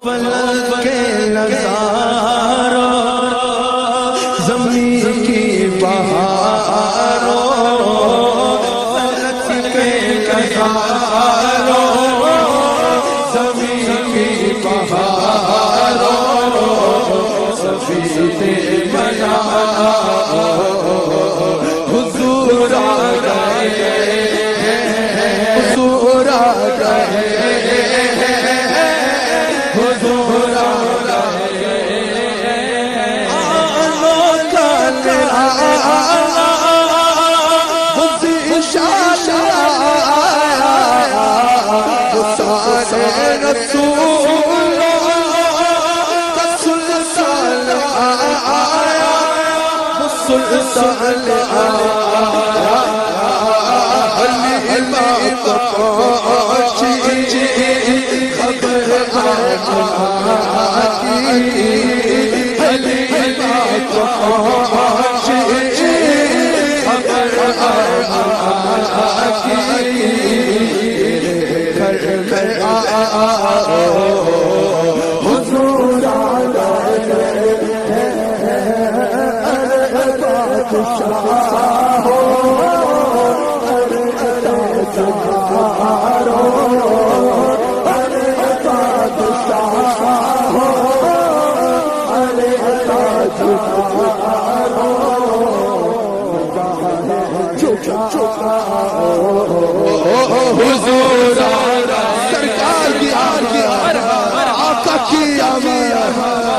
فلک کے نظاروں زمین کی بہاروں فلک کے نظاروں زمین کی بہاروں سفینے بنا حضور آ گئے حضور آ گئے حضور آ گئے آلو کا نرالا حضور شاہ آیا حسین رسول سلسل آیا سلسل آیا علی بات پہنچی خبر آئی علی بات پہنچی خبر آئی گھر میں آؤ حضور آ گئے بادشاہ ہو چو